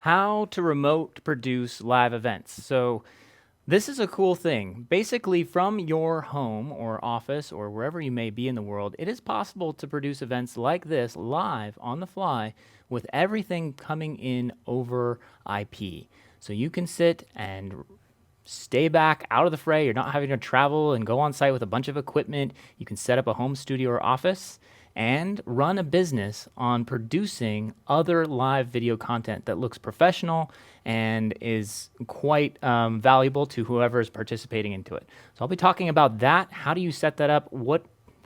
How to remote produce live events. So this is a cool thing. Basically, from your home or office or wherever you may be in the world, it is possible to produce events like this live on the fly with everything coming in over IP. So you can sit and stay back out of the fray. You're not having to travel and go on site with a bunch of equipment. You can set up a home studio or office and run a business on producing other live video content that looks professional and is quite valuable to whoever is participating into it. So I'll be talking about that. How do you set that up? What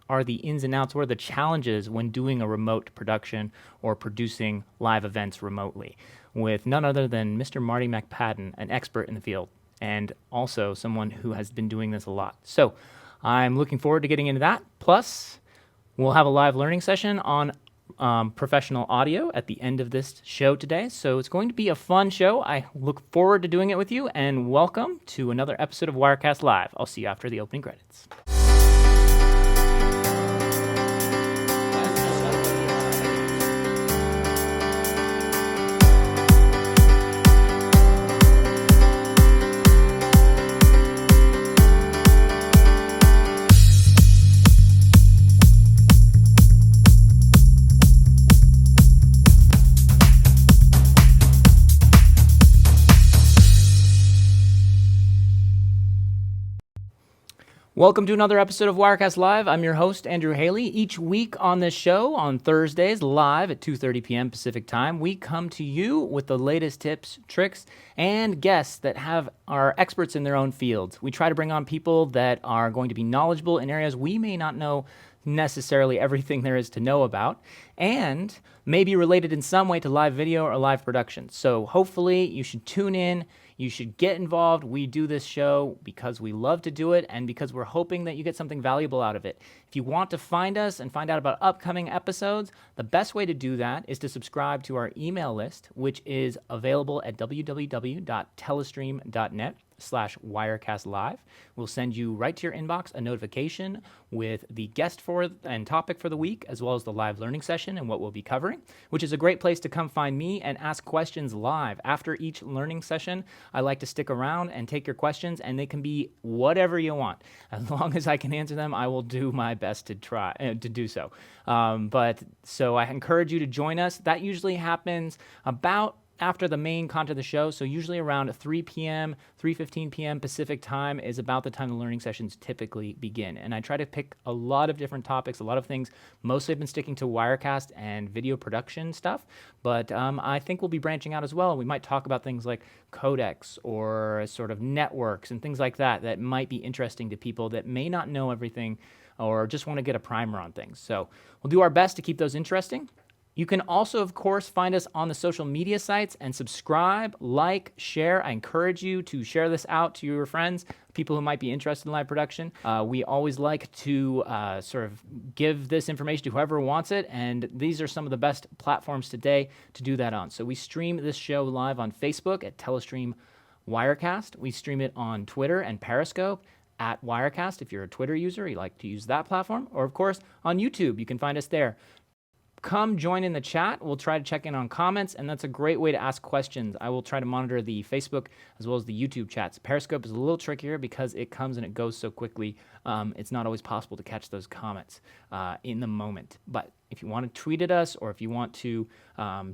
are the ins and outs? What are the challenges when doing a remote production or producing live events remotely? With none other than Mr. Marty McPadden, an expert in the field, and also someone who has been doing this a lot. So I'm looking forward to getting into that. Plus, we'll have a live learning session on professional audio at the end of this show today. So it's going to be a fun show. I look forward to doing it with you, and welcome to another episode of Wirecast Live. I'll see you after the opening credits. Welcome to another episode of Wirecast Live. I'm your host, Andrew Haley. Each week on this show, on Thursdays, live at 2:30 p.m. Pacific Time, we come to you with the latest tips, tricks, and guests that are experts in their own fields. We try to bring on people that are going to be knowledgeable in areas we may not know necessarily everything there is to know about, and may be related in some way to live video or live production. So hopefully you should tune in. You should get involved. We do this show because we love to do it and because we're hoping that you get something valuable out of it. If you want to find us and find out about upcoming episodes, the best way to do that is to subscribe to our email list, which is available at www.telestream.net/WirecastLive. We'll send you right to your inbox a notification with the guest for and topic for the week, as well as the live learning session and what we'll be covering, which is a great place to come find me and ask questions live. After each learning session, I like to stick around and take your questions, and they can be whatever you want. As long as I can answer them, I will do my best to try to do so. So I encourage you to join us. That usually happens about after the main content of the show, so usually around 3 p.m., 3:15 p.m. Pacific time is about the time the learning sessions typically begin. And I try to pick a lot of different topics, a lot of things. Mostly I've been sticking to Wirecast and video production stuff, but I think we'll be branching out as well. We might talk about things like codecs or sort of networks and things like that that might be interesting to people that may not know everything or just want to get a primer on things. So we'll do our best to keep those interesting. You can also, of course, find us on the social media sites and subscribe, like, share. I encourage you to share this out to your friends, people who might be interested in live production. We always like to sort of give this information to whoever wants it, and these are some of the best platforms today to do that on. So we stream this show live on Facebook at Telestream Wirecast. We stream it on Twitter and Periscope at Wirecast. If you're a Twitter user, you like to use that platform. Or, of course, on YouTube, you can find us there. Come join in the chat. We'll try to check in on comments, and that's a great way to ask questions. I will try to monitor the Facebook as well as the YouTube chats. Periscope is a little trickier because it comes and it goes so quickly. It's not always possible to catch those comments in the moment. But if you want to tweet at us or if you want to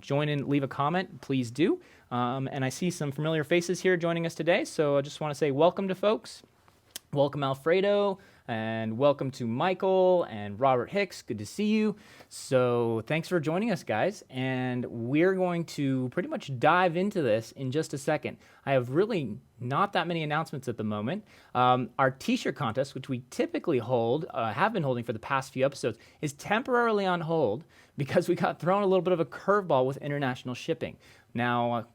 join in, leave a comment, please do. And I see some familiar faces here joining us today, so I just want to say welcome to folks. Welcome, Alfredo. And welcome to Michael and Robert Hicks. Good to see you. So thanks for joining us, guys. And we're going to pretty much dive into this in just a second. I have really not that many announcements at the moment. Our t-shirt contest, which we typically hold, have been holding for the past few episodes, is temporarily on hold because we got thrown a little bit of a curveball with international shipping. Now,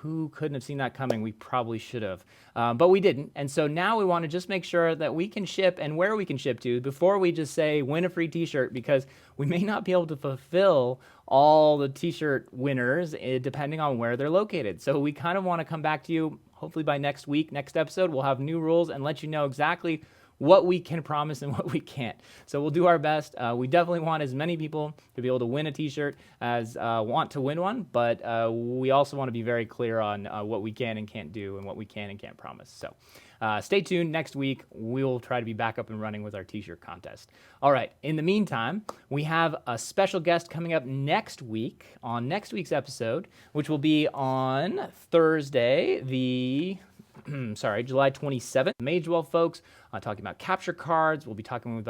who couldn't have seen that coming? We probably should have, but we didn't. And so now we want to just make sure that we can ship and where we can ship to before we just say win a free t-shirt, because we may not be able to fulfill all the t-shirt winners depending on where they're located. So we kind of want to come back to you hopefully by next week, next episode. We'll have new rules and let you know exactly what we can promise and what we can't. So we'll do our best. We definitely want as many people to be able to win a t-shirt as want to win one, but we also want to be very clear on what we can and can't do and what we can and can't promise. So stay tuned. Next week, we'll try to be back up and running with our t-shirt contest. All right. In the meantime, we have a special guest coming up next week on next week's episode, which will be on Thursday, July 27th. Magewell folks talking about capture cards. We'll be talking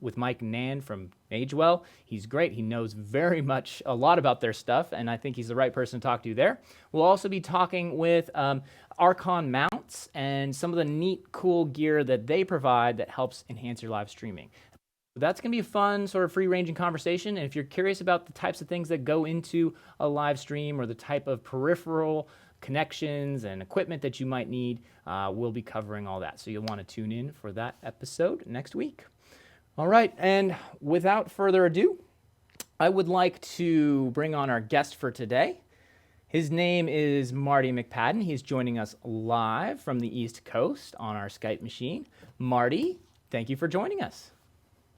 with Mike Nann from Magewell. He's great. He knows a lot about their stuff, and I think he's the right person to talk to there. We'll also be talking with Arkon mounts and some of the neat, cool gear that they provide that helps enhance your live streaming. That's going to be a fun sort of free-ranging conversation, and if you're curious about the types of things that go into a live stream or the type of peripheral connections and equipment that you might need, we'll be covering all that. So you'll want to tune in for that episode next week. All right, and without further ado, I would like to bring on our guest for today. His name is Marty McPadden. He's joining us live from the East Coast on our Skype machine. Marty, thank you for joining us.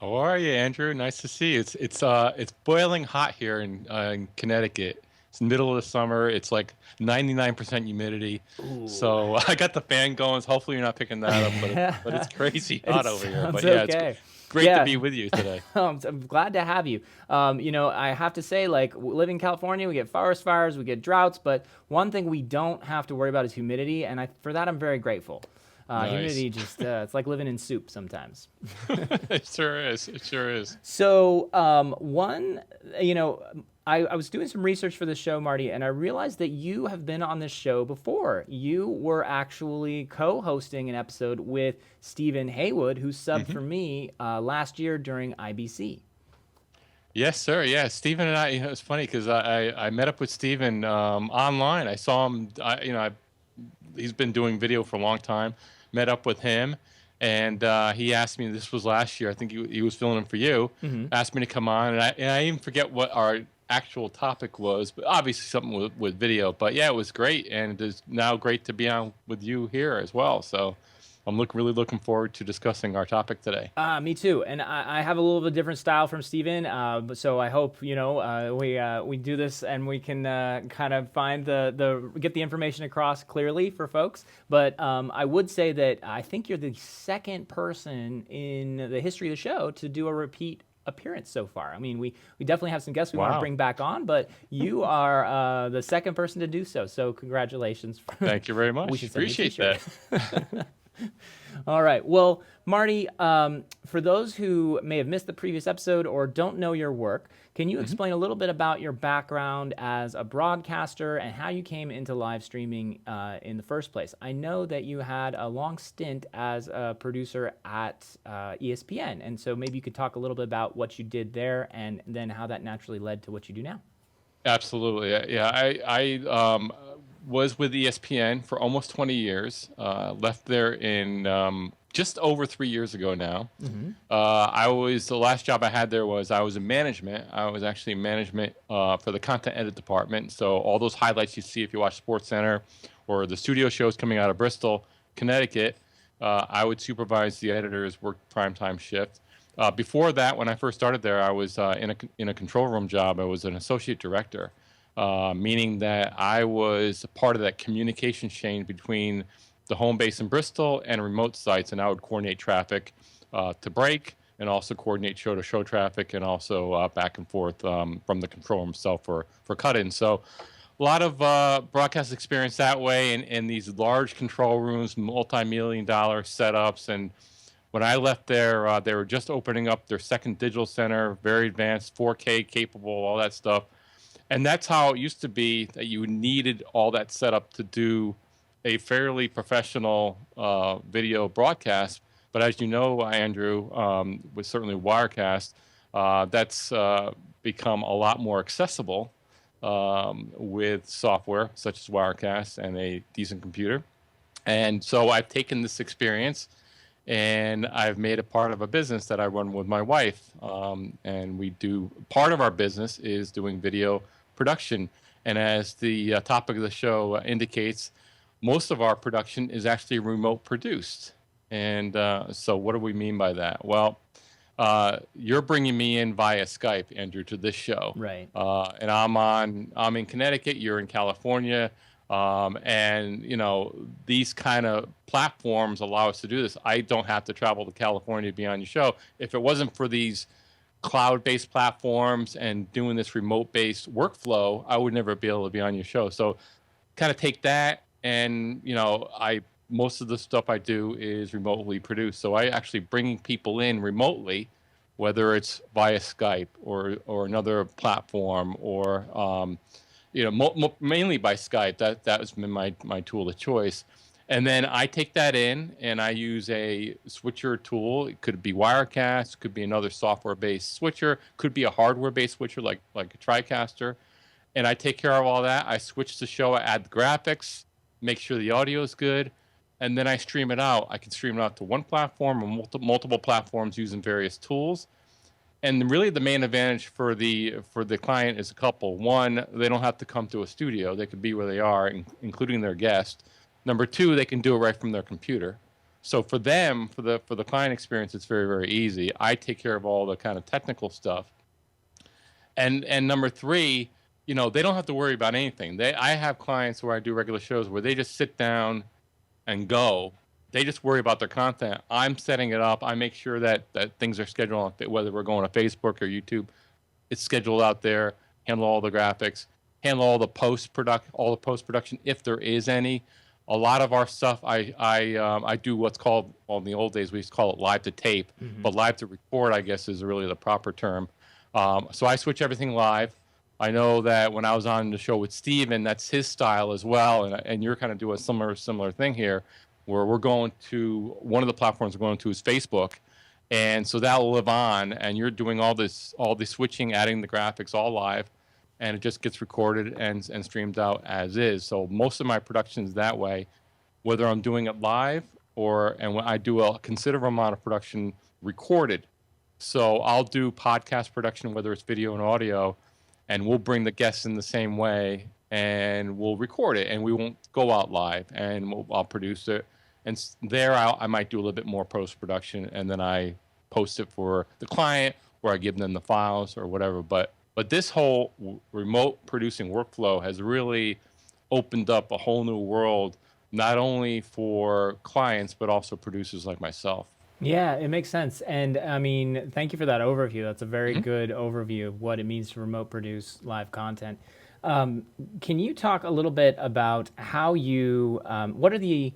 How are you, Andrew? Nice to see you. It's boiling hot here in Connecticut. It's the middle of the summer. It's like 99% humidity. Ooh. So I got the fan going. So hopefully you're not picking that up, but it's crazy hot over here. But yeah, okay. It's great to be with you today. I'm glad to have you. I have to say, like, living in California, we get forest fires, we get droughts, but one thing we don't have to worry about is humidity, and for that I'm very grateful. Nice. Humidity it's like living in soup sometimes. It sure is. So I was doing some research for this show, Marty, and I realized that you have been on this show before. You were actually co-hosting an episode with Stephen Haywood, who subbed for me last year during IBC. Yes, sir. Yeah, Stephen and I. It was funny because I met up with Stephen online. I saw him. He's been doing video for a long time. Met up with him, and he asked me. This was last year. I think he was filling in for you. Asked me to come on, and I even forget what our actual topic was, but obviously something with video. But yeah, it was great, and it's now great to be on with you here as well. So I'm really looking forward to discussing our topic today. Me too, and I have a little bit different style from Stephen, so I hope we do this and we can kind of find get the information across clearly for folks. But I would say that I think you're the second person in the history of the show to do a repeat appearance so far. I mean, we definitely have some guests we want to bring back on, but you are the second person to do so. So congratulations. Thank you very much. Appreciate that. All right. Well, Marty, for those who may have missed the previous episode or don't know your work, can you explain a little bit about your background as a broadcaster and how you came into live streaming in the first place? I know that you had a long stint as a producer at ESPN, and so maybe you could talk a little bit about what you did there and then how that naturally led to what you do now. Absolutely. Yeah, I was with ESPN for almost 20 years. Left there in just over 3 years ago now. The last job I had there was I was in management. I was actually in management for the content edit department. So all those highlights you see if you watch SportsCenter or the studio shows coming out of Bristol, Connecticut, I would supervise the editors, work primetime shift. Before that, when I first started there, I was in a control room job. I was an associate director. Meaning that I was part of that communication chain between the home base in Bristol and remote sites, and I would coordinate traffic to break and also coordinate show-to-show traffic and also back and forth from the control room itself for cut-in. So a lot of broadcast experience that way in these large control rooms, multi-million-dollar setups. And when I left there, they were just opening up their second digital center, very advanced, 4K capable, all that stuff. And that's how it used to be, that you needed all that setup to do a fairly professional video broadcast. But as you know, Andrew, with certainly Wirecast, that's become a lot more accessible with software such as Wirecast and a decent computer. And so I've taken this experience and I've made it part of a business that I run with my wife. And we do, part of our business is doing video production. And as the topic of the show indicates, most of our production is actually remote produced. And so what do we mean by that? Well, you're bringing me in via Skype, Andrew, to this show. Right. And I'm in Connecticut, you're in California. And, these kind of platforms allow us to do this. I don't have to travel to California to be on your show. If it wasn't for these cloud-based platforms and doing this remote-based workflow, I would never be able to be on your show. So kind of take that, and most of the stuff I do is remotely produced. So I actually bring people in remotely, whether it's via Skype or another platform, or mainly by Skype. That has been my tool of choice. And then I take that in and I use a switcher tool. It could be Wirecast, could be another software-based switcher, could be a hardware-based switcher like a TriCaster. And I take care of all that. I switch the show, I add the graphics, make sure the audio is good, and then I stream it out. I can stream it out to one platform or multiple platforms using various tools. And really the main advantage for the client is a couple. One, they don't have to come to a studio. They could be where they are, including their guest. Number two, they can do it right from their computer. So for them, for the client experience, it's very, very easy. I take care of all the kind of technical stuff. And number three, they don't have to worry about anything. I have clients where I do regular shows where they just sit down and go. They just worry about their content. I'm setting it up. I make sure that things are scheduled, whether we're going to Facebook or YouTube. It's scheduled out there. Handle all the graphics. Handle all the post-production if there is any. A lot of our stuff, I do what's called, well, in the old days we used to call it live to tape, but live to record, I guess, is really the proper term. So I switch everything live. I know that when I was on the show with Steven, that's his style as well, and you're kind of doing a similar thing here, where we're going to, one of the platforms we're going to is Facebook, and so that will live on, and you're doing all the switching, adding the graphics all live, and it just gets recorded and streamed out as is. So most of my production is that way, whether I'm doing it live and when I do a considerable amount of production recorded. So I'll do podcast production, whether it's video and audio, and we'll bring the guests in the same way, and we'll record it, and we won't go out live, and I'll produce it. And there I might do a little bit more post-production, and then I post it for the client, or I give them the files or whatever. But this whole remote producing workflow has really opened up a whole new world, not only for clients, but also producers like myself. Yeah, it makes sense. And I mean, thank you for that overview. That's a very good overview of what it means to remote produce live content. Can you talk a little bit about how what are the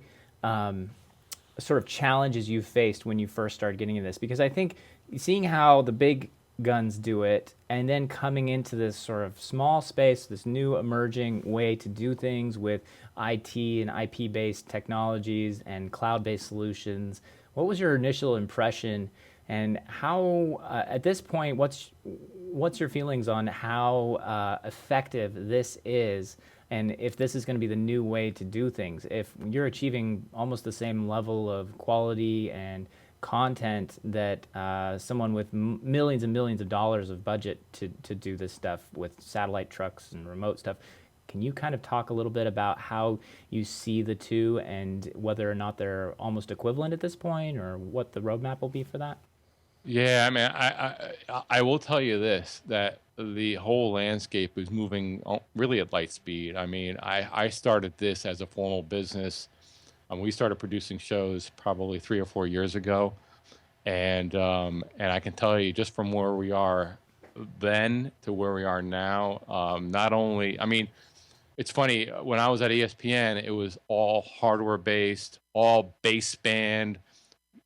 sort of challenges you faced when you first started getting into this? Because I think seeing how the big guns do it, and then coming into this sort of small space, this new emerging way to do things with IT and IP-based technologies and cloud-based solutions. What was your initial impression, and how, at this point, what's your feelings on how effective this is, and if this is going to be the new way to do things? If you're achieving almost the same level of quality and content that someone with millions and millions of dollars of budget to do this stuff with satellite trucks and remote stuff, can you kind of talk a little bit about how you see the two and whether or not they're almost equivalent at this point, or what the roadmap will be for that? Yeah, I mean, I will tell you this, that the whole landscape is moving really at light speed. I mean, I started this as a formal business. We started producing shows probably 3 or 4 years ago, and I can tell you, just from where we are then to where we are now, not only, I mean, it's funny, when I was at ESPN, it was all hardware based, all baseband,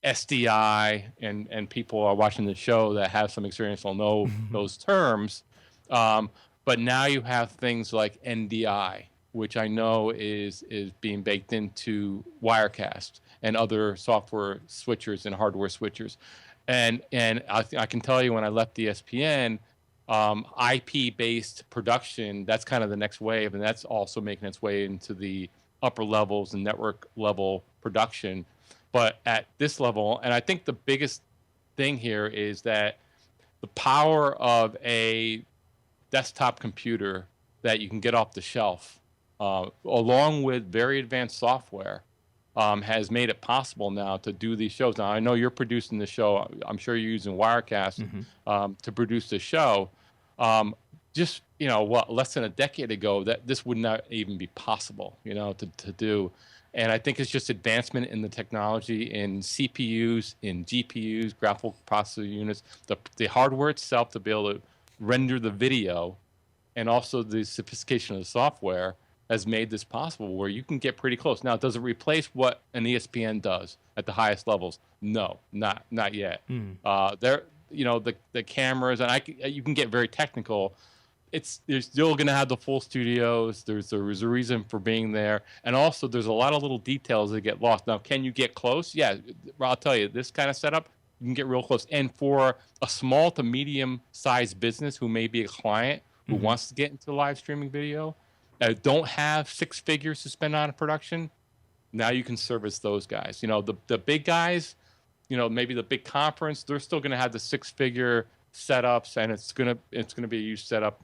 SDI, and people are watching the show that have some experience will know those terms. But now you have things like NDI, which I know is being baked into Wirecast and other software switchers and hardware switchers. And I can tell you, when I left ESPN, IP-based production, that's kind of the next wave, and that's also making its way into the upper levels and network level production. But at this level, and I think the biggest thing here is that the power of a desktop computer that you can get off the shelf, along with very advanced software, has made it possible now to do these shows. Now, I know you're producing the show. I'm sure you're using Wirecast to produce the show. Just, less than a decade ago, that this would not even be possible, to do. And I think it's just advancement in the technology, in CPUs, in GPUs, graphical processor units, the hardware itself to be able to render the video, and also the sophistication of the software has made this possible where you can get pretty close. Now, does it replace what an ESPN does at the highest levels? No, not yet. The cameras, and you can get very technical. You're still going to have the full studios. There's a reason for being there. And also, there's a lot of little details that get lost. Now, can you get close? Yeah, I'll tell you, this kind of setup, you can get real close. And for a small to medium-sized business who may be a client who wants to get into live streaming video, don't have 6 figures to spend on a production, now you can service those guys. The big guys, maybe the big conference, they're still going to have the 6-figure setups, and it's going to be a huge setup.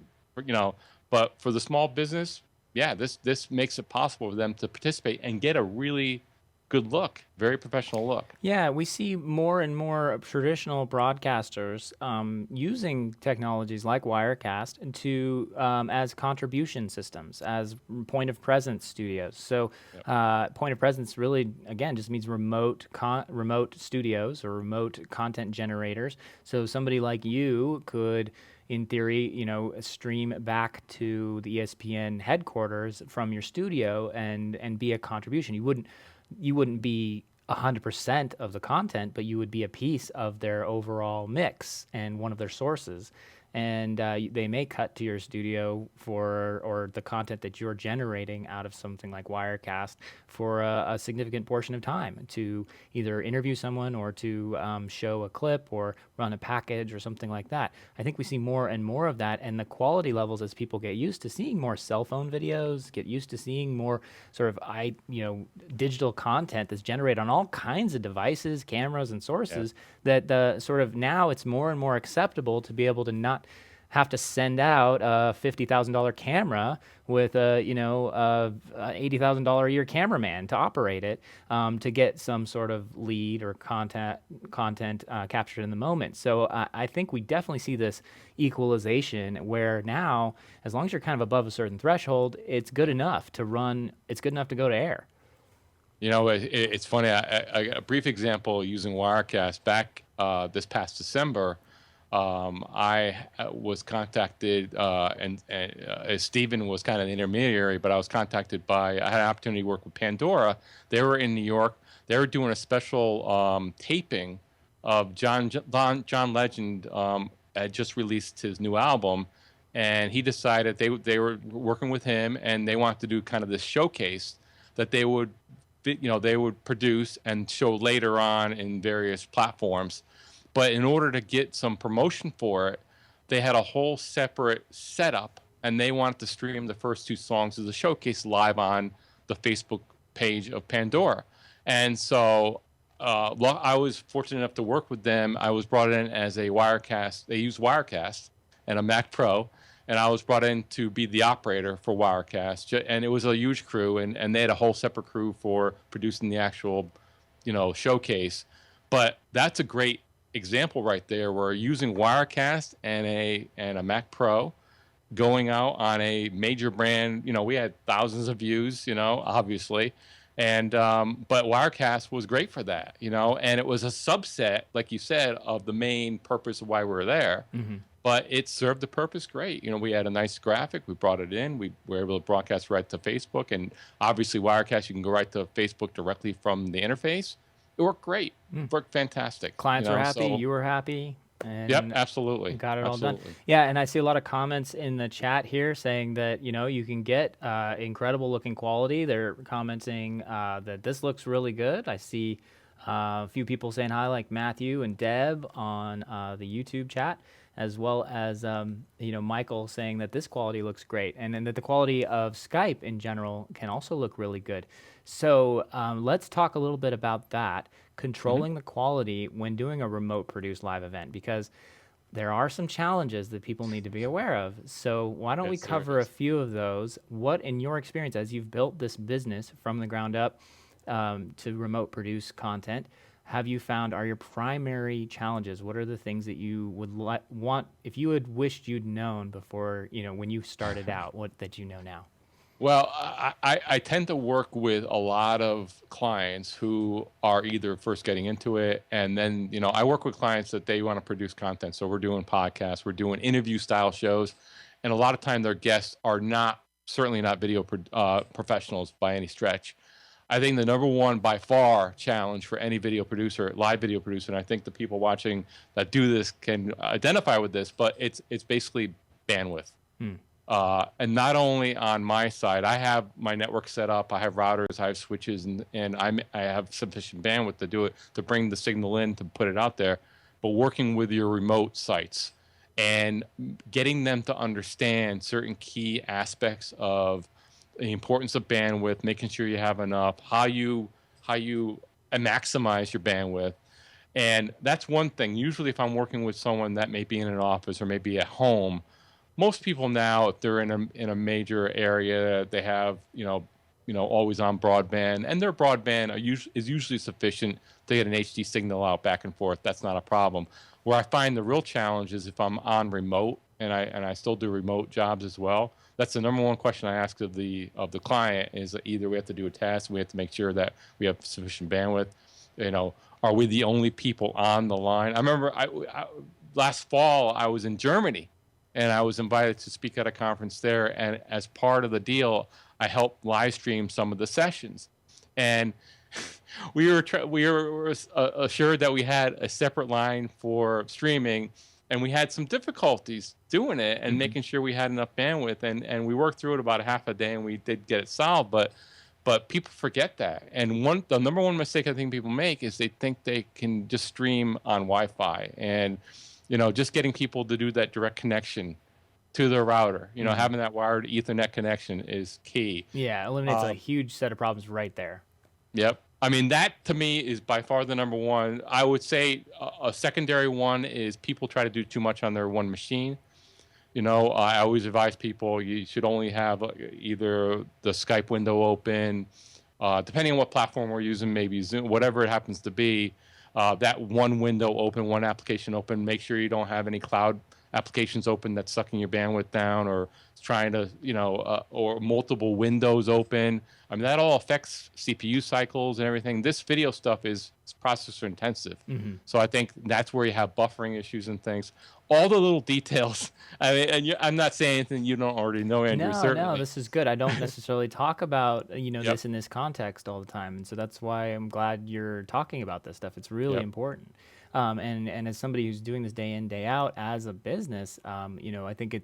But for the small business, this makes it possible for them to participate and get a really good look, very professional look. Yeah, we see more and more traditional broadcasters using technologies like Wirecast to as contribution systems, as point of presence studios. So point of presence really, again, just means remote studios or remote content generators. So somebody like you could, in theory, stream back to the ESPN headquarters from your studio and be a contribution. You wouldn't be 100% of the content, but you would be a piece of their overall mix and one of their sources. And they may cut to your studio or the content that you're generating out of something like Wirecast for a significant portion of time to either interview someone or to show a clip or run a package or something like that. I think we see more and more of that, and the quality levels, as people get used to seeing more cell phone videos, get used to seeing more sort of digital content that's generated on all kinds of devices, cameras, and sources, that the sort of now it's more and more acceptable to be able to not have to send out a $50,000 camera with a $80,000 a year cameraman to operate it to get some sort of lead or content captured in the moment. So I think we definitely see this equalization where now, as long as you're kind of above a certain threshold, it's good enough to run. It's good enough to go to air. It's funny. A brief example using Wirecast back this past December. I was contacted, and Stephen was kind of the intermediary, but I was contacted I had an opportunity to work with Pandora. They were in New York. They were doing a special taping of John Legend had just released his new album, and he decided they were working with him, and they wanted to do kind of this showcase that they would produce and show later on in various platforms. But in order to get some promotion for it, they had a whole separate setup, and they wanted to stream the first 2 songs of the showcase live on the Facebook page of Pandora. And so I was fortunate enough to work with them. I was brought in as a Wirecast. They use Wirecast and a Mac Pro, and I was brought in to be the operator for Wirecast. And it was a huge crew, and they had a whole separate crew for producing the actual, showcase. But that's a great example right there. We're using Wirecast and a Mac Pro, going out on a major brand. We had thousands of views, obviously, and but Wirecast was great for that, and it was a subset, like you said, of the main purpose of why we were there. But it served the purpose great. We had a nice graphic. We brought it in. We were able to broadcast right to Facebook, and obviously Wirecast, you can go right to Facebook directly from the interface. It worked great. It worked fantastic. Clients were happy. You were happy. And yep, absolutely. Got it all done. Yeah, and I see a lot of comments in the chat here saying that, you can get incredible looking quality. They're commenting that this looks really good. I see a few people saying hi, like Matthew and Deb on the YouTube chat, as well as Michael saying that this quality looks great, and that the quality of Skype in general can also look really good. So let's talk a little bit about that, controlling the quality when doing a remote produced live event, because there are some challenges that people need to be aware of. So why don't we cover a few of those? What, in your experience, as you've built this business from the ground up, to remote produce content, have you found are your primary challenges? What are the things that you would want if you had wished you'd known before, when you started out, what that you know now? Well, I tend to work with a lot of clients who are either first getting into it, and then, I work with clients that they want to produce content. So we're doing podcasts, we're doing interview style shows, and a lot of time their guests are certainly not video professionals by any stretch. I think the number one by far challenge for any video producer, live video producer, and I think the people watching that do this can identify with this, but it's basically bandwidth. And not only on my side, I have my network set up, I have routers, I have switches, and I have sufficient bandwidth to do it, to bring the signal in, to put it out there. But working with your remote sites and getting them to understand certain key aspects of the importance of bandwidth, making sure you have enough, how you maximize your bandwidth. And that's one thing. Usually if I'm working with someone that may be in an office or maybe at home, most people now, if they're in a major area, they have always on broadband, and their broadband is usually sufficient to get an HD signal out back and forth. That's not a problem. Where I find the real challenge is if I'm on remote, and I still do remote jobs as well. That's the number one question I ask of the client is either we have to do a test, we have to make sure that we have sufficient bandwidth. Are we the only people on the line? I remember last fall I was in Germany. And I was invited to speak at a conference there. And as part of the deal, I helped live stream some of the sessions. And we were assured that we had a separate line for streaming. And we had some difficulties doing it and making sure we had enough bandwidth. And we worked through it about a half a day, and we did get it solved. But people forget that. And the number one mistake I think people make is they think they can just stream on Wi-Fi. And just getting people to do that direct connection to their router, having that wired Ethernet connection is key. Yeah, eliminates a huge set of problems right there. Yep. I mean, that to me is by far the number one. I would say a secondary one is people try to do too much on their one machine. I always advise people you should only have either the Skype window open, depending on what platform we're using, maybe Zoom, whatever it happens to be. That one window open, one application open. Make sure you don't have any cloud applications open that's sucking your bandwidth down, or trying to, or multiple windows open. I mean, that all affects CPU cycles and everything. This video stuff is processor intensive. So I think that's where you have buffering issues and things. All the little details. I mean, and I'm not saying anything you don't already know, Andrew. No, this is good. I don't necessarily talk about this in this context all the time, and so that's why I'm glad you're talking about this stuff. It's really important. And as somebody who's doing this day in, day out as a business, I think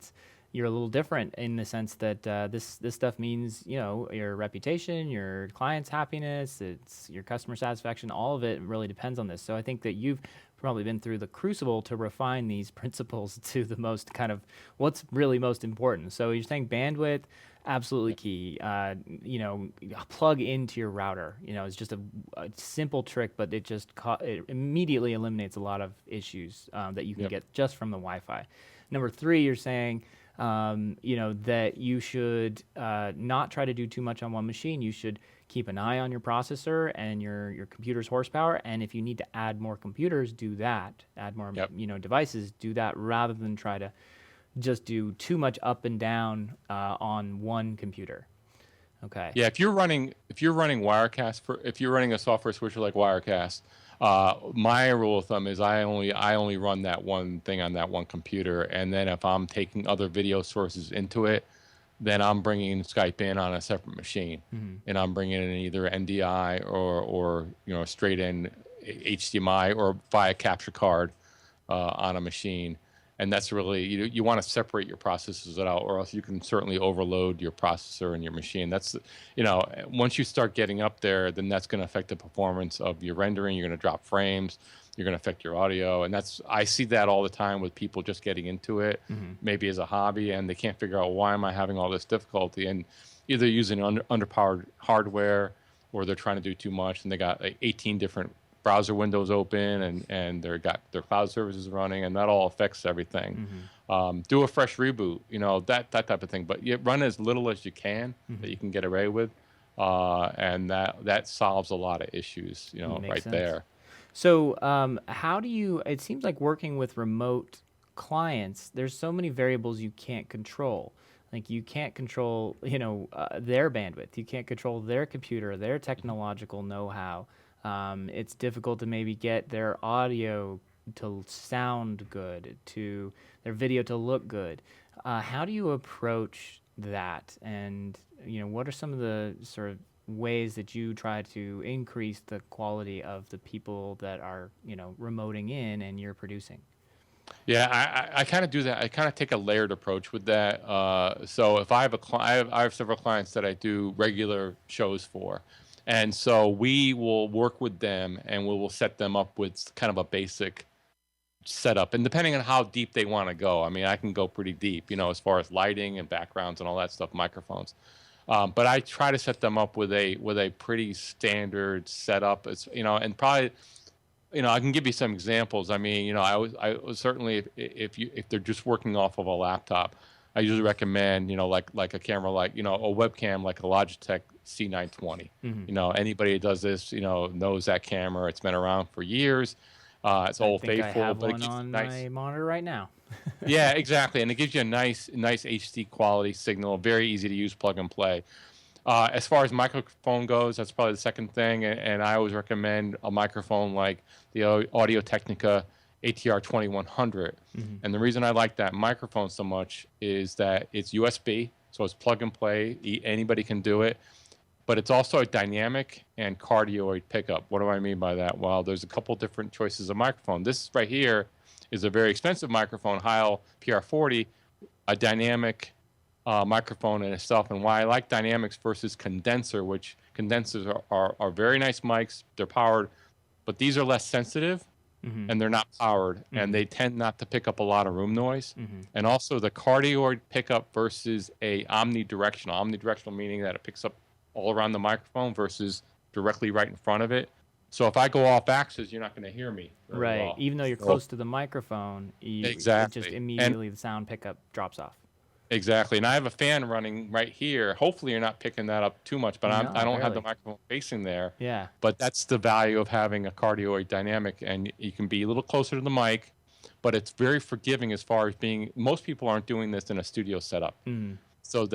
you're a little different in the sense that this stuff means your reputation, your client's happiness, it's your customer satisfaction. All of it really depends on this. So I think that you've probably been through the crucible to refine these principles to the most kind of what's really most important. So you're saying bandwidth, absolutely key. Plug into your router. It's just a simple trick, but it immediately eliminates a lot of issues that you can get just from the Wi-Fi. Number 3, you're saying that you should not try to do too much on one machine. You should keep an eye on your processor and your computer's horsepower. And if you need to add more computers, do that. Add more devices, do that, rather than try to just do too much up and down on one computer. Okay. Yeah, if you're running Wirecast, if you're running a software switcher like Wirecast, my rule of thumb is I only run that one thing on that one computer, and then if I'm taking other video sources into it, then I'm bringing Skype in on a separate machine, and I'm bringing in either NDI or straight in HDMI or via capture card on a machine. And that's really, you want to separate your processes out, or else you can certainly overload your processor and your machine. That's, once you start getting up there, then that's going to affect the performance of your rendering. You're going to drop frames. You're going to affect your audio. And I see that all the time with people just getting into it, maybe as a hobby, and they can't figure out, why am I having all this difficulty? And either using underpowered hardware, or they're trying to do too much, and they got 18 different browser windows open, and they've got their cloud services running, and that all affects everything. Do a fresh reboot, that type of thing. But you run as little as you can that you can get away with. and that solves a lot of issues, Makes right sense. there. So, how do you? It seems like working with remote clients, there's so many variables you can't control. Like you can't control, their bandwidth. You can't control their computer, their technological know-how. It's difficult to maybe get their audio to sound good, to their video to look good. How do you approach that? And what are some of the sort of ways that you try to increase the quality of the people that are remoting in and you're producing? Yeah, I kind of do that. I kind of take a layered approach with that. So if I have I have several clients that I do regular shows for, and so we will work with them and we will set them up with kind of a basic setup. And depending on how deep they want to go, I mean, I can go pretty deep, as far as lighting and backgrounds and all that stuff, microphones. But I try to set them up with a pretty standard setup. It's and probably I can give you some examples. I mean, I was certainly if they're just working off of a laptop, I usually recommend like a camera like a webcam like a Logitech C920. Anybody who does this knows that camera. It's been around for years. It's I old think I faithful, have but it one gives you on nice. my monitor right now. Yeah, exactly, and it gives you a nice HD quality signal. Very easy to use, plug and play. As far as microphone goes, that's probably the second thing, and I always recommend a microphone like the Audio Technica ATR 2100. And the reason I like that microphone so much is that it's USB, so it's plug and play. Anybody can do it, but it's also a dynamic and cardioid pickup. What do I mean by that? Well, there's a couple different choices of microphone. This right here is a very expensive microphone, Heil PR40, a dynamic microphone in itself. And why I like dynamics versus condenser, which condensers are very nice mics. They're powered, but these are less sensitive and they're not powered, and they tend not to pick up a lot of room noise. And also the cardioid pickup versus a omnidirectional meaning that it picks up all around the microphone versus directly right in front of it. So if I go off axis, you're not going to hear me very Right. well. Even though you're close to the microphone, it just Exactly. immediately the sound pickup drops off. Exactly, and I have a fan running right here. Hopefully, you're not picking that up too much, but No, I don't have the barely. microphone facing there. Yeah. But that's the value of having a cardioid dynamic, and you can be a little closer to the mic, but it's very forgiving as far as being. Most people aren't doing this in a studio setup, so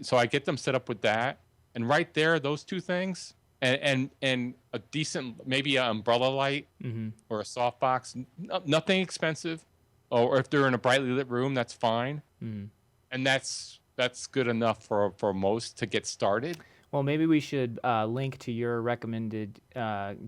so I get them set up with that, and right there, those two things, and a decent maybe an umbrella light or a softbox, nothing expensive, or if they're in a brightly lit room, that's fine. And that's good enough for most to get started. Well, maybe we should link to your recommended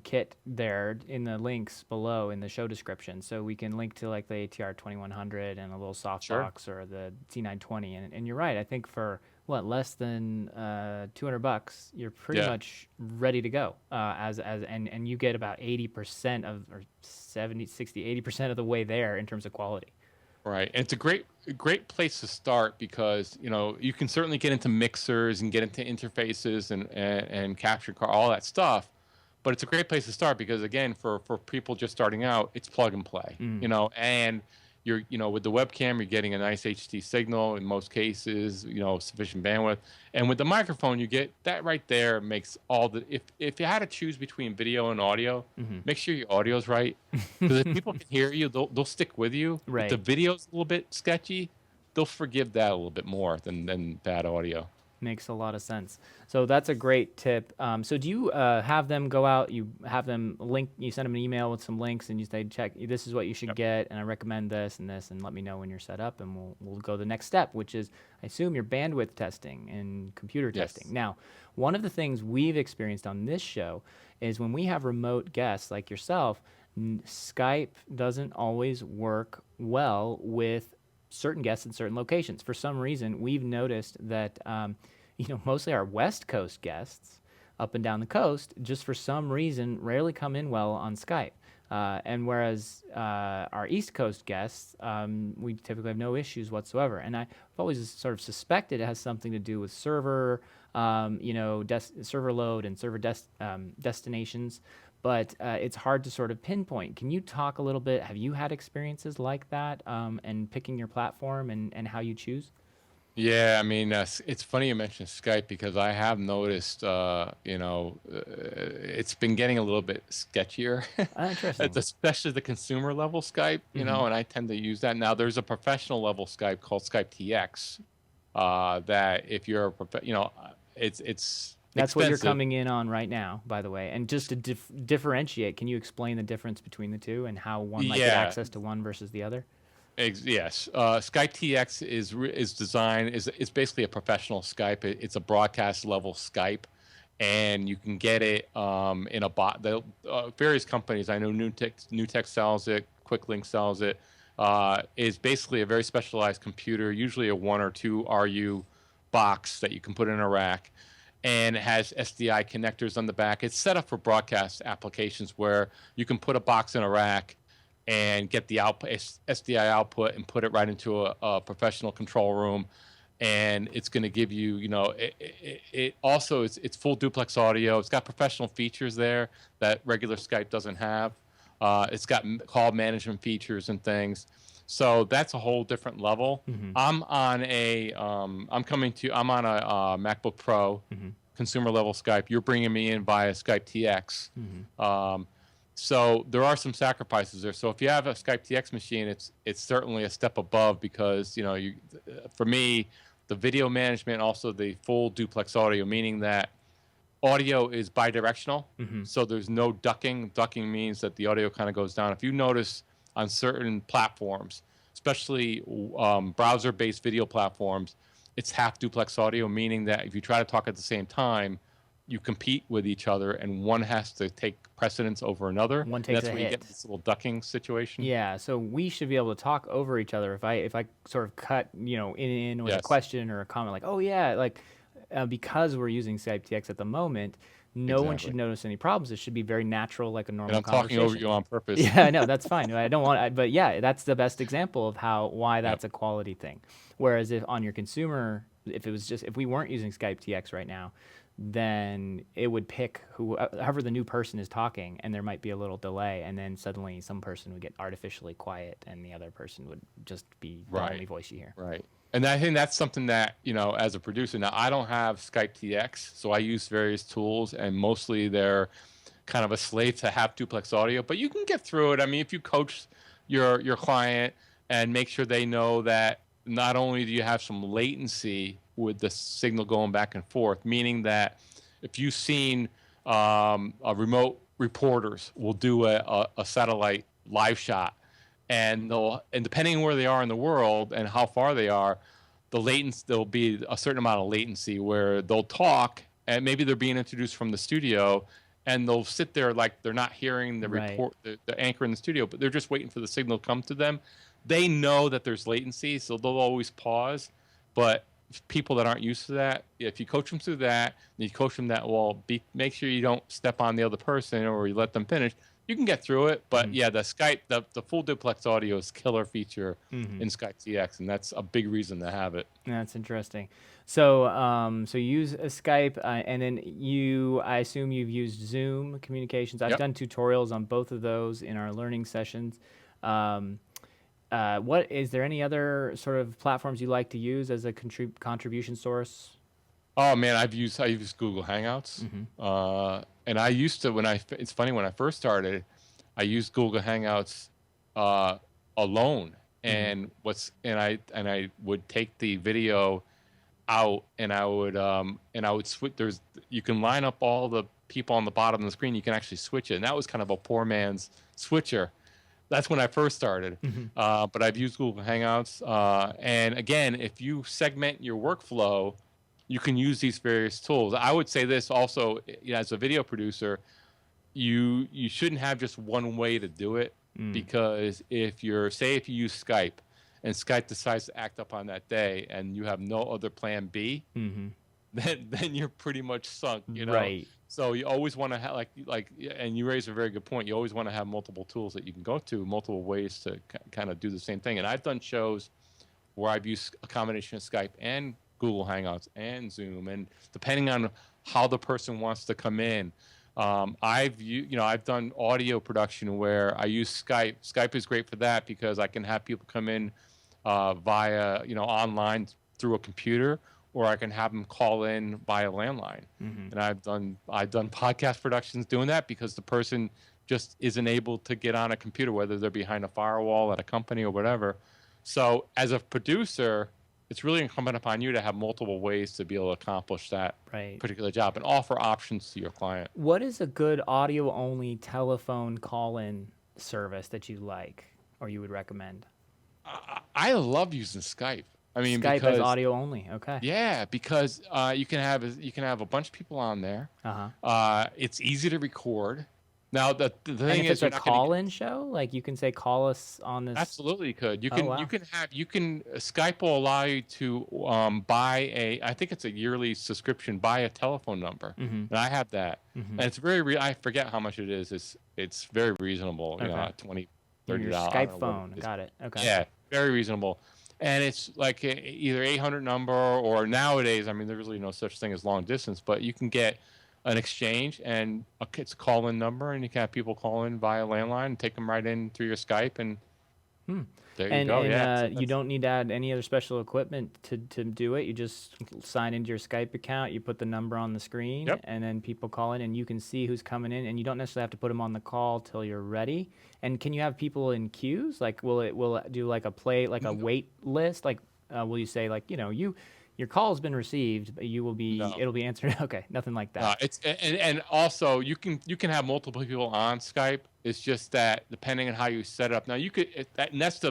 kit there in the links below in the show description, so we can link to like the ATR 2100 and a little softbox or the C920. And you're right. I think for less than $200, you're pretty much ready to go. And you get about 80% of or 70, 60, 80% of the way there in terms of quality. Right, and it's a great place to start because you can certainly get into mixers and get into interfaces and capture card, all that stuff, but it's a great place to start because again, for people just starting out, it's plug and play. And you're with the webcam, you're getting a nice HD signal in most cases, sufficient bandwidth, and with the microphone, you get that right there. Makes all the if you had to choose between video and audio, make sure your audio's right, because if people can hear you, they'll stick with you. Right. If the video's a little bit sketchy, they'll forgive that a little bit more than bad audio. Makes a lot of sense. So that's a great tip. So do you have them go out, you have them link, you send them an email with some links and you say, check, this is what you should get, and I recommend this, and let me know when you're set up, and we'll go to the next step, which is, I assume, your bandwidth testing and computer testing. Now, one of the things we've experienced on this show is when we have remote guests like yourself, Skype doesn't always work well with certain guests in certain locations. For some reason, we've noticed that mostly our West Coast guests up and down the coast, just for some reason, rarely come in well on Skype. And whereas our East Coast guests, we typically have no issues whatsoever. And I've always sort of suspected it has something to do with server, server load and server destinations. But it's hard to sort of pinpoint. Can you talk a little bit? Have you had experiences like that and picking your platform and how you choose? Yeah, I mean, it's funny you mentioned Skype because I have noticed, it's been getting a little bit sketchier. It's Interesting. especially the consumer level Skype, Hmm. and I tend to use that. Now, there's a professional level Skype called Skype TX, that if you're it's That's what you're expensive. coming in on right now, by the way. And just to differentiate, can you explain the difference between the two and how one might get Yeah, access to one versus the other? yes. Skype TX is designed is it's basically a professional Skype. It's a broadcast level Skype, and you can get it in a bot. Various companies I know, New Tech sells it, QuickLink sells it. Is basically a very specialized computer, usually a 1 or 2 RU box that you can put in a rack, and it has SDI connectors on the back. It's set up for broadcast applications where you can put a box in a rack and get the output SDI output and put it right into a professional control room, and it's going to give you, it also it's full duplex audio. It's got professional features there that regular Skype doesn't have. It's got call management features and things. So that's a whole different level. Hmm. I'm on a MacBook Pro Hmm. consumer level Skype. You're bringing me in via Skype TX. Hmm. So there are some sacrifices there. So if you have a Skype TX machine, it's certainly a step above because for me, the video management, also the full duplex audio, meaning that audio is bidirectional. Hmm. So there's no ducking. Ducking means that the audio kind of goes down. If you notice on certain platforms, especially browser-based video platforms, it's half duplex audio, meaning that if you try to talk at the same time, you compete with each other, and one has to take precedence over another. One And takes that's a where you get hit. this little ducking situation. Yeah, so we should be able to talk over each other. If I sort of cut, in with a Yes, question or a comment like, "Oh yeah," like because we're using Skype TX at the moment, no one should exactly. notice any problems. It should be very natural, like a And normal I'm talking over conversation. you on purpose. Yeah, no, that's fine. I don't want, but yeah, that's the best example of why Yep. that's a quality thing. Whereas if on your consumer, if we weren't using Skype TX right now, then it would pick however the new person is talking, and there might be a little delay, and then suddenly some person would get artificially quiet, and the other person would just be the only Right. voice you hear. Right. And I think that's something that, as a producer, now I don't have Skype TX, so I use various tools, and mostly they're kind of a slave to have duplex audio, but you can get through it. I mean, if you coach your client and make sure they know that not only do you have some latency with the signal going back and forth, meaning that if you've seen a remote reporters will do a satellite live shot, and depending on where they are in the world and how far they are, there'll be a certain amount of latency where they'll talk and maybe they're being introduced from the studio, and they'll sit there like they're not hearing the Right. report, the anchor in the studio, but they're just waiting for the signal to come to them. They know that there's latency, so they'll always pause. But people that aren't used to that, if you coach them through that, and you coach them that, well, make sure you don't step on the other person or you let them finish, you can get through it. But Hmm. yeah, the full duplex audio is killer feature Hmm. in Skype TX, and that's a big reason to have it. That's interesting. So, so you use a Skype, and then I assume you've used Zoom communications. I've Yep. done tutorials on both of those in our learning sessions. Um, what is there any other sort of platforms you like to use as a contribution source? Oh man, I use Google Hangouts, Hmm. and I used to it's funny when I first started, I used Google Hangouts alone, Hmm. and I would take the video out, and I would switch. You can line up all the people on the bottom of the screen. You can actually switch it, and that was kind of a poor man's switcher. That's when I first started. Hmm. But I've used Google Hangouts. And again, if you segment your workflow, you can use these various tools. I would say this also, as a video producer, you shouldn't have just one way to do it, Mm. because if you use Skype and Skype decides to act up on that day and you have no other plan B, Hmm. then you're pretty much sunk. Right. So you always want to have and you raise a very good point. You always want to have multiple tools that you can go to, multiple ways to kind of do the same thing. And I've done shows where I've used a combination of Skype and Google Hangouts and Zoom, and depending on how the person wants to come in. I've done audio production where I use Skype. Skype is great for that because I can have people come in via online through a computer, or I can have them call in via landline. And I've done podcast productions doing that because the person just isn't able to get on a computer, whether they're behind a firewall at a company or whatever. So as a producer, it's really incumbent upon you to have multiple ways to be able to accomplish that particular job and offer options to your client. What is a good audio-only telephone call-in service that you like or you would recommend? I love using Skype. I mean, Skype because as audio only. Okay. Yeah, because you can have a bunch of people on there. It's easy to record. Now the thing if is, it's a call-in show, like you can say, call us on this. Absolutely, you could. You wow. Skype will allow you to buy I think it's a yearly subscription, buy a telephone number, and I have that, and it's I forget how much it is. It's very reasonable. You know, $20, $30. Skype phone. Got it. Okay. Yeah, very reasonable. And it's like either 800 number, or nowadays, I mean, there's really no such thing as long distance, but you can get an exchange, and it's a call-in number, and you can have people call in via landline and take them right in through your Skype, and there you go. And you don't need to add any other special equipment to do it. You just sign into your Skype account, you put the number on the screen, and then people call in, and you can see who's coming in, and you don't necessarily have to put them on the call till you're ready. And can you have people in queues? Like, will it do like a wait list? Like, will you say, like, your call has been received, but it'll be answered. Okay, nothing like that. And also you can have multiple people on Skype. It's just that depending on how you set it up. Now you could, and that's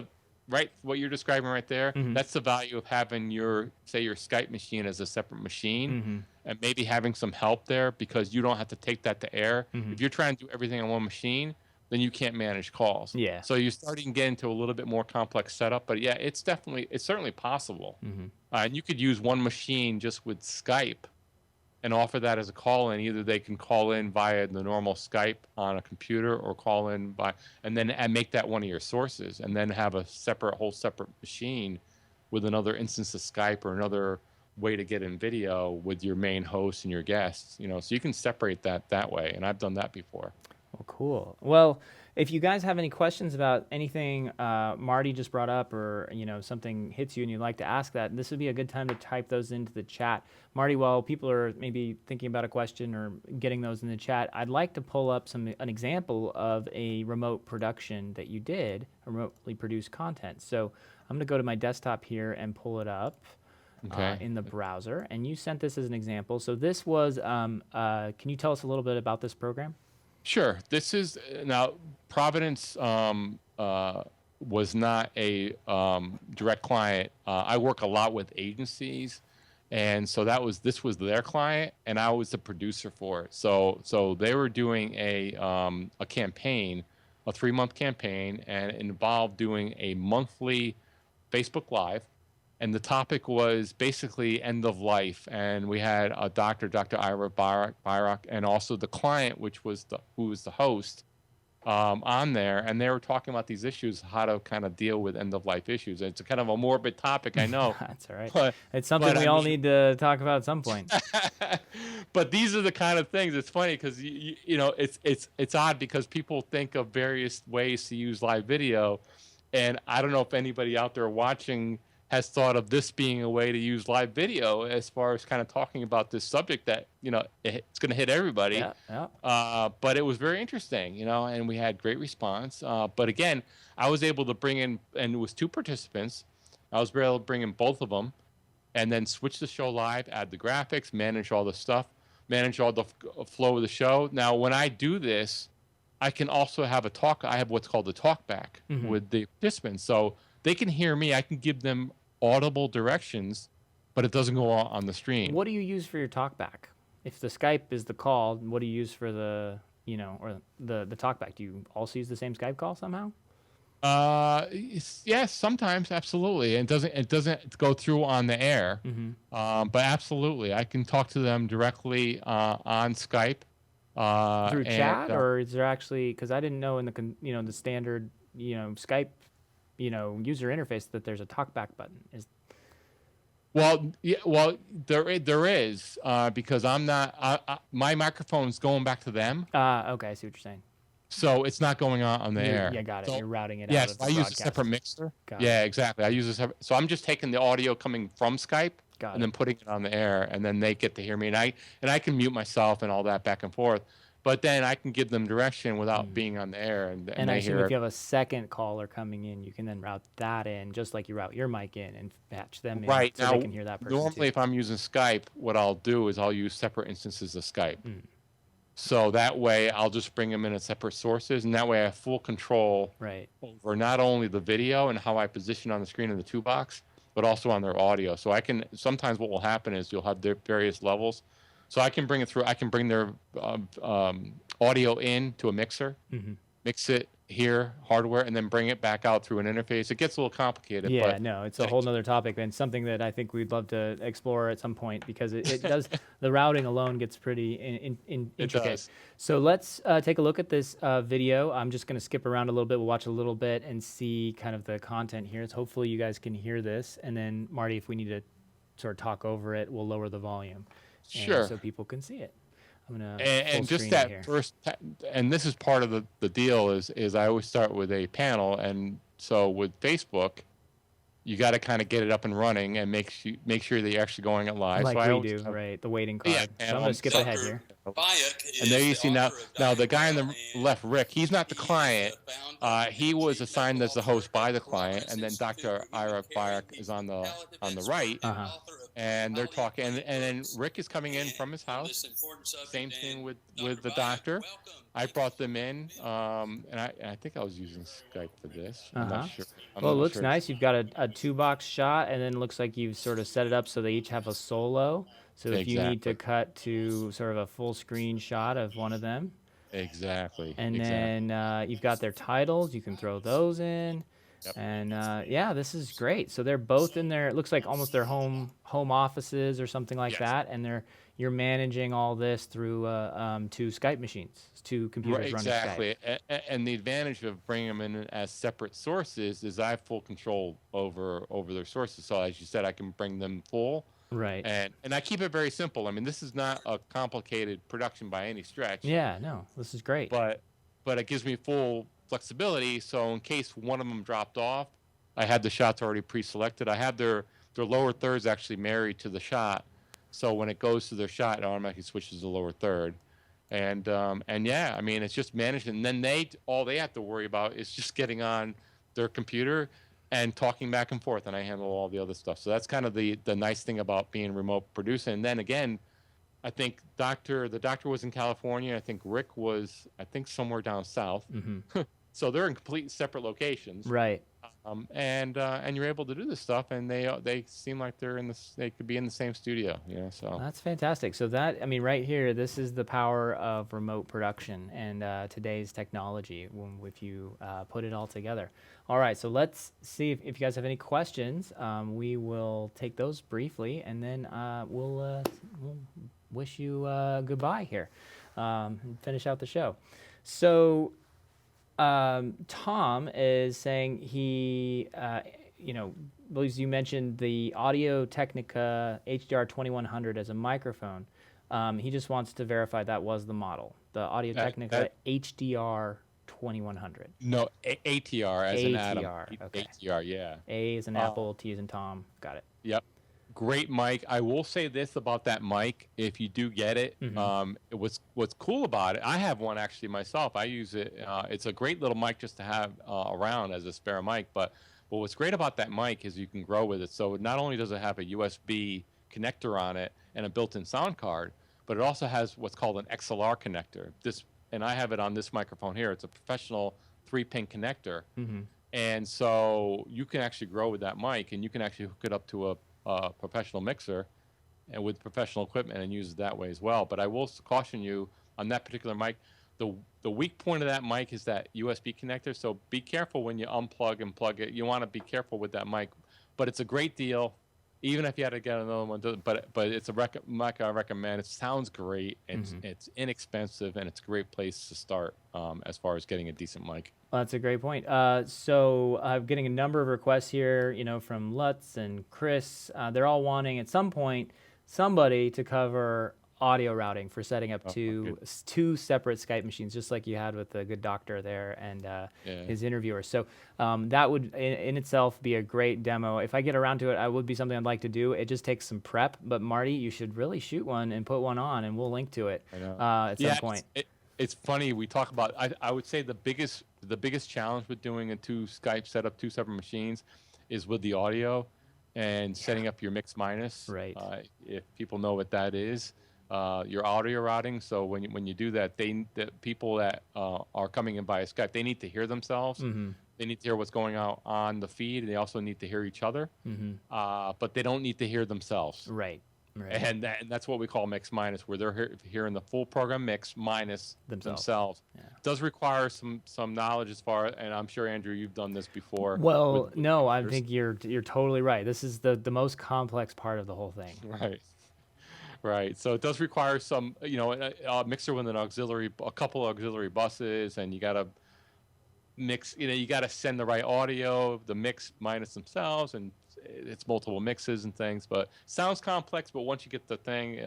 what you're describing right there. That's the value of having your Skype machine as a separate machine, and maybe having some help there, because you don't have to take that to air. If you're trying to do everything on one machine, then you can't manage calls. Yeah. So you're starting to get into a little bit more complex setup, but yeah, it's certainly possible. And you could use one machine just with Skype and offer that as a call-in. Either they can call in via the normal Skype on a computer, or call in and make that one of your sources, and then have a whole separate machine with another instance of Skype or another way to get in video with your main host and your guests. So you can separate that way, and I've done that before. Well, cool. Well, if you guys have any questions about anything Marty just brought up, or something hits you and you'd like to ask that, this would be a good time to type those into the chat. Marty, while people are maybe thinking about a question or getting those in the chat, I'd like to pull up an example of a remote production that you did, remotely produced content. So I'm going to go to my desktop here and pull it up in the browser. And you sent this as an example. So this was, can you tell us a little bit about this program? Sure. This is now Providence was not a direct client. I work a lot with agencies, and so this was their client, and I was the producer for it. So they were doing a campaign, a 3-month campaign, and it involved doing a monthly Facebook Live. And the topic was basically end of life, and we had a Dr. Ira Byrock, and also the client, who was the host, on there, and they were talking about these issues, how to kind of deal with end of life issues. It's kind of a morbid topic, I know. That's all right. It's something we all need to talk about at some point. But these are the kind of things. It's funny because it's odd, because people think of various ways to use live video, and I don't know if anybody out there watching has thought of this being a way to use live video as far as kind of talking about this subject that, it's going to hit everybody. But it was very interesting, and we had great response. But again, I was able to bring in, and it was 2 participants. I was able to bring in both of them, and then switch the show live, add the graphics, manage all the stuff, manage all the flow of the show. Now, when I do this, I can also have I have what's called a talkback with the participants. So they can hear me. I can give them audible directions, but it doesn't go on the stream. What do you use for your talkback? If the Skype is the call, what do you use for the talkback? Do you also use the same Skype call somehow? Yes, sometimes, absolutely. It doesn't go through on the air, but absolutely, I can talk to them directly on Skype. Through chat, or is there actually? Because I didn't know in the standard Skype user interface that there's a talkback button. There is, because I'm not. My microphone's going back to them. Okay, I see what you're saying. So it's not going on the air. Yeah, got it. So, You're routing it out yes, of the I use a broadcast. separate mixer. Got Yeah, it. exactly. I use a separate. So I'm just taking the audio coming from Skype Got and it. then putting it on the air, and then they get to hear me, and I can mute myself and all that back and forth. But then I can give them direction without being on the air, and And I they assume hear if it. you have a second caller coming in, you can then route that in, just like you route your mic in and patch them in Right so now, they can hear that person normally too. if I'm using Skype, what I'll do is I'll use separate instances of Skype. So that way I'll just bring them in as separate sources, and that way I have full control Right. over not only the video and how I position on the screen in the two box, but also on their audio. So I can, sometimes what will happen is you'll have their various levels. So I can bring it through, I can bring their audio in to a mixer, mix it here, hardware, and then bring it back out through an interface. It gets a little complicated. Yeah, but no, it's a whole nother topic and something that I think we'd love to explore at some point because it does, the routing alone gets pretty intricate. does. So let's take a look at this video. I'm just going to skip around a little bit. We'll watch a little bit and see kind of the content here. So hopefully you guys can hear this. And then Marty, if we need to sort of talk over it, we'll lower the volume. Sure. So people can see it. I'm gonna and just that here. first, and this is part of the deal is I always start with a panel, and so with Facebook, you got to kind of get it up and running and make sure that you're actually going it live. Like so we do, right? The waiting card. Yeah, so I'm gonna skip ahead here. And there you see now the guy on the left, Rick, he's not the client. He was assigned as the host by the client, and then Dr. Ira Bayek is on the right, and they're talking, and then Rick is coming in from his house. Same thing with the doctor. I brought them in, and I think I was using Skype for this. I'm not sure. Well, it looks nice. You've got a two-box shot, and then it looks like you've sort of set it up so they each have a solo. So if you need to cut to sort of a full screen shot of one of them. Exactly. And then you've got their titles. You can throw those in. Yep. And yeah, this is great. So they're both in their, it looks like almost their home offices or something like that. And you're managing all this through two Skype machines, two computers running Skype. Exactly. And the advantage of bringing them in as separate sources is I have full control over their sources. So as you said, I can bring them full. Right. And I keep it very simple. I mean, this is not a complicated production by any stretch. Yeah, no, this is great. But it gives me full flexibility. So in case one of them dropped off, I had the shots already pre-selected. I have their lower thirds actually married to the shot. So when it goes to their shot, it automatically switches to the lower third. And yeah, I mean, it's just managed. And then all they have to worry about is just getting on their computer and talking back and forth, and I handle all the other stuff. So that's kind of the nice thing about being remote producing. And then again, I think the doctor was in California. I think Rick was, somewhere down south. So they're in complete separate locations. Right. And you're able to do this stuff, and they seem like they could be in the same studio. So that's fantastic. So that, I mean, right here, this is the power of remote production and today's technology if you put it all together. All right, so let's see if you guys have any questions. We will take those briefly, and then we'll wish you goodbye here and finish out the show. So Tom is saying he, believes you mentioned the Audio Technica HDR 2100 as a microphone. He just wants to verify that was the model, the Audio Technica HDR 2100. No, ATR as an Adam. Okay. ATR, yeah. A is an apple, T is in Tom. Got it. Yep. Great mic. I will say this about that mic. If you do get it, what's cool about it, I have one actually myself. I use it. It's a great little mic just to have around as a spare mic. But what's great about that mic is you can grow with it. So not only does it have a USB connector on it and a built-in sound card, but it also has what's called an XLR connector. And I have it on this microphone here. It's a professional 3-pin connector. And so you can actually grow with that mic, and you can actually hook it up to a professional mixer and with professional equipment and use it that way as well. But I will caution you on that particular mic, the weak point of that mic is that USB connector. So be careful when you unplug and plug it. You want to be careful with that mic. But it's a great deal. Even if you had to get another one, but it's a mic I recommend. It sounds great. It's inexpensive, and it's a great place to start as far as getting a decent mic. Well, that's a great point. So I'm getting a number of requests here, from Lutz and Chris. They're all wanting at some point somebody to cover audio routing for setting up good. two separate Skype machines, just like you had with the good doctor there and his interviewer. So that would in itself be a great demo. If I get around to it, I would be something I'd like to do. It just takes some prep, but Marty, you should really shoot one and put one on, and we'll link to it at some point. It's funny we talk about. I would say the biggest challenge with doing a two separate machines is with the audio and setting up your mix minus. Right. If people know what that is, your audio routing. So when you do that, the people that are coming in via Skype, they need to hear themselves. Mm-hmm. They need to hear what's going on the feed, and they also need to hear each other. Mm-hmm. But they don't need to hear themselves. Right. And that's what we call mix minus, where they're hearing the full program mix minus themselves. Yeah. It does require some knowledge as far, and I'm sure, Andrew, you've done this before. Well, no, I think you're totally right. This is the most complex part of the whole thing. Right. So it does require some, a mixer with a couple of auxiliary buses, and you got to mix, you got to send the right audio, the mix minus themselves, and it's multiple mixes and things, but sounds complex, but once you get the thing,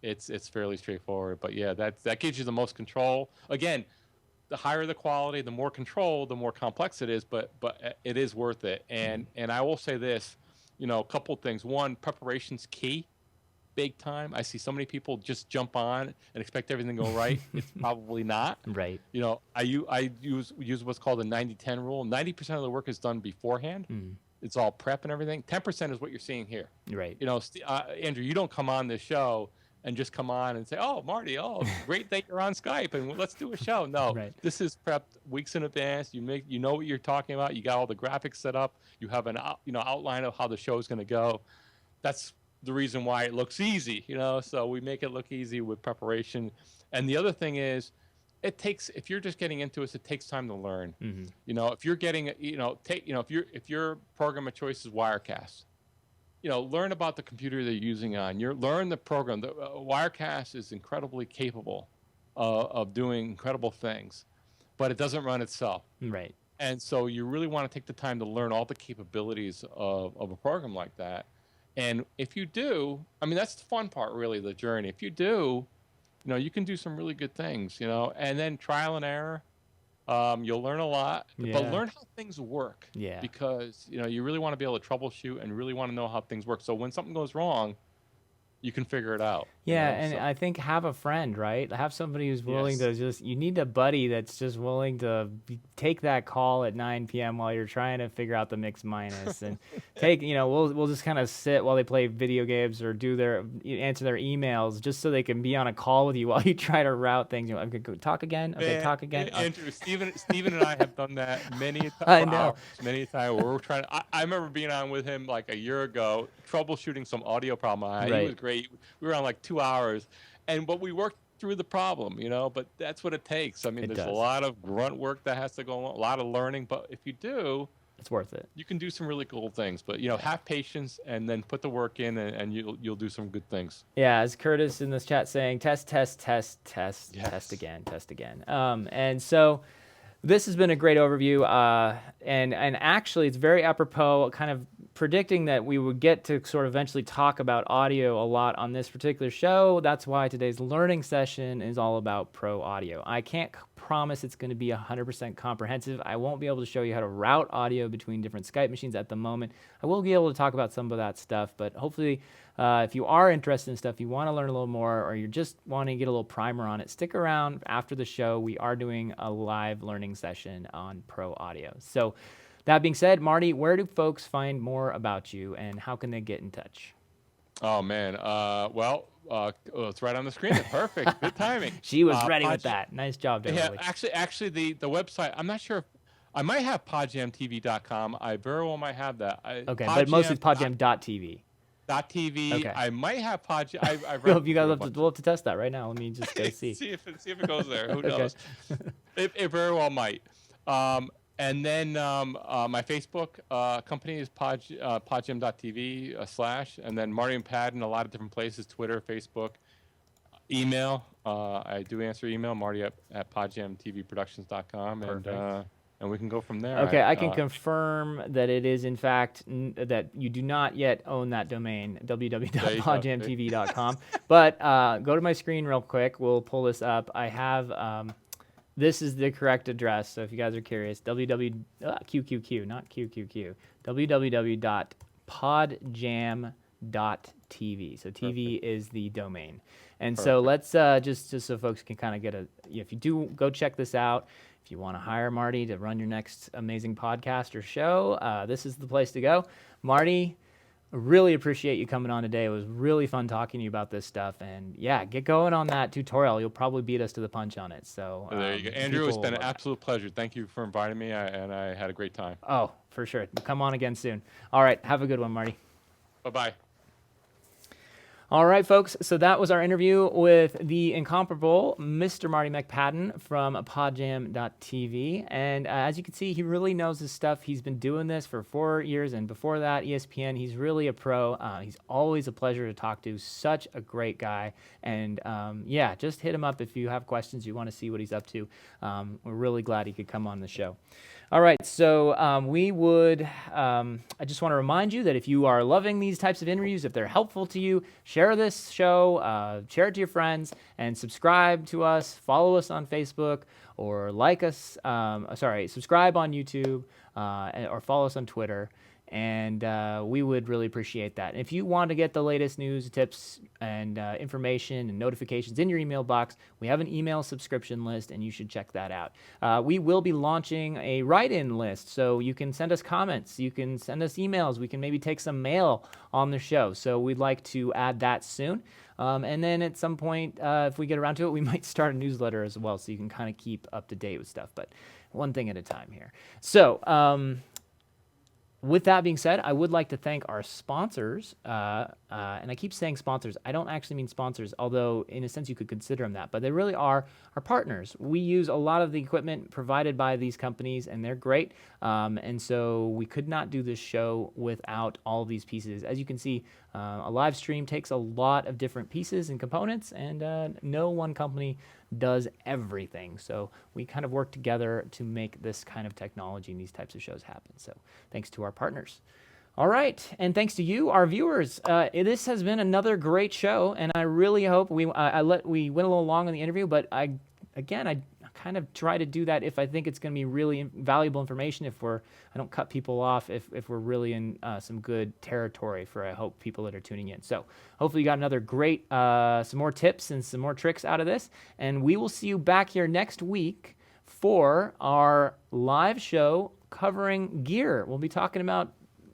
it's fairly straightforward. But yeah, that gives you the most control. Again, the higher the quality, the more control, the more complex it is, but it is worth it. And I will say this, a couple of things. One, preparation's key, big time. I see so many people just jump on and expect everything to go right. It's probably not. Right. I use what's called a 90-10 rule. 90% of the work is done beforehand. It's all prep and everything. 10% is what you're seeing here. Right. Andrew, you don't come on this show and just come on and say, "Oh, Marty, great that you're on Skype and let's do a show." No, This is prepped weeks in advance. You know what you're talking about. You got all the graphics set up. You have an outline of how the show is going to go. That's the reason why it looks easy. So we make it look easy with preparation. And the other thing is, if you're just getting into it takes time to learn. If you're getting if your program of choice is Wirecast, learn about the computer they're using on. Learn the program. Wirecast is incredibly capable of doing incredible things, but it doesn't run itself. Right. And so you really want to take the time to learn all the capabilities of a program like that. And if you do, that's the fun part, really, the journey. If you do, you can do some really good things, and then trial and error. You'll learn a lot, but learn how things work. Yeah. Because, you really want to be able to troubleshoot and really want to know how things work. So when something goes wrong, you can figure it out. Yeah, I think have a friend, right? Have somebody who's willing to you need a buddy that's just willing to take that call at 9 p.m. while you're trying to figure out the mix minus and we'll just kind of sit while they play video games or answer their emails just so they can be on a call with you while you try to route things. I'm going to talk again. Okay, talk again. Andrew, Steven and I have done that many times. I know. Many times where we're trying to, I remember being on with him like a year ago, troubleshooting some audio problem I had. Right. He was great. We were on like 2 hours, but we worked through the problem, but that's what it takes. There's a lot of grunt work that has to go on, a lot of learning, but if you do, it's worth it. You can do some really cool things, but have patience and then put the work in, and you'll do some good things. Yeah, as Curtis in this chat saying, test again. And so this has been a great overview, and actually it's very apropos, kind of predicting that we would get to sort of eventually talk about audio a lot on this particular show. That's why today's learning session is all about pro audio. I can't promise it's going to be 100% comprehensive. I won't be able to show you how to route audio between different Skype machines at the moment. I will be able to talk about some of that stuff, but hopefully if you are interested in stuff, you want to learn a little more, or you're just wanting to get a little primer on it, stick around after the show. We are doing a live learning session on pro audio. So that being said, Marty, where do folks find more about you, and how can they get in touch? Oh, man. It's right on the screen. Perfect. Good timing. She was ready with that. Nice job, David. Yeah, actually, the website, I'm not sure if I might have PodJamTV.com. I very well might have that. But mostly it's PodJam.tv. .tv. Okay. I might have PodJam. We'll have to test that right now. Let me just go see. see if it goes there. Who knows? It very well might. And then my Facebook company is podjam.tv / and then Marty and McPadden, a lot of different places, Twitter, Facebook, email. I do answer email, Marty at podjamtvproductions.com. And and we can go from there. Okay, I can confirm that it is, in fact, that you do not yet own that domain, www.poddjamtv.com. But go to my screen real quick. We'll pull this up. I have, this is the correct address, so if you guys are curious, QQQ, not QQQ, www.podjam.tv. So TV is the domain. And so let's, just so folks can kind of get if you do, go check this out. If you want to hire Marty to run your next amazing podcast or show, this is the place to go. Marty, really appreciate you coming on today. It was really fun talking to you about this stuff. And yeah, get going on that tutorial. You'll probably beat us to the punch on it. So there you go. Andrew, it's been an absolute pleasure. Thank you for inviting me, and I had a great time. Oh, for sure. Come on again soon. All right. Have a good one, Marty. Bye-bye. All right, folks. So that was our interview with the incomparable Mr. Marty McPadden from PodJam.tv. And as you can see, he really knows his stuff. He's been doing this for 4 years, and before that, ESPN. He's really a pro. He's always a pleasure to talk to. Such a great guy. And yeah, just hit him up if you have questions, you want to see what he's up to. We're really glad he could come on the show. All right, so I just want to remind you that if you are loving these types of interviews, if they're helpful to you, share this show, share it to your friends, and subscribe to us, follow us on Facebook, or like us, subscribe on YouTube, or follow us on Twitter. And we would really appreciate that. And if you want to get the latest news, tips, and information and notifications in your email box, we have an email subscription list, and you should check that out. We will be launching a write-in list, so you can send us comments, you can send us emails, we can maybe take some mail on the show. So we'd like to add that soon. And then at some point, if we get around to it, we might start a newsletter as well, so you can kind of keep up to date with stuff. But one thing at a time here. So with that being said, I would like to thank our sponsors, and I keep saying sponsors. I don't actually mean sponsors, although in a sense you could consider them that, but they really are our partners. We use a lot of the equipment provided by these companies, and they're great, and so we could not do this show without all these pieces. As you can see, a live stream takes a lot of different pieces and components, and no one company does everything. So we kind of work together to make this kind of technology and these types of shows happen. So thanks to our partners. All right, and thanks to you, our viewers. This has been another great show, and I really hope we went a little long on the interview, but I kind of try to do that if I think it's going to be really valuable information. I don't cut people off if we're really in some good territory for, I hope, people that are tuning in. So hopefully you got another great, some more tips and some more tricks out of this, and we will see you back here next week for our live show covering gear. We'll be talking about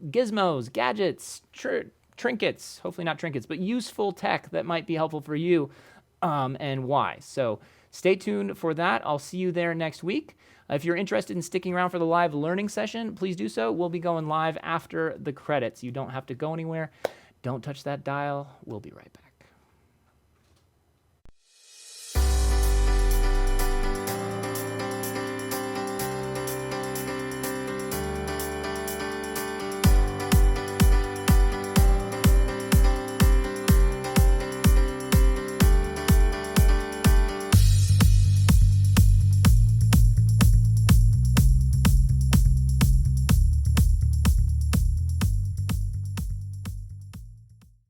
gizmos, gadgets, trinkets, hopefully not trinkets, but useful tech that might be helpful for you, and why. So stay tuned for that. I'll see you there next week. If you're interested in sticking around for the live learning session, please do so. We'll be going live after the credits. You don't have to go anywhere. Don't touch that dial. We'll be right back.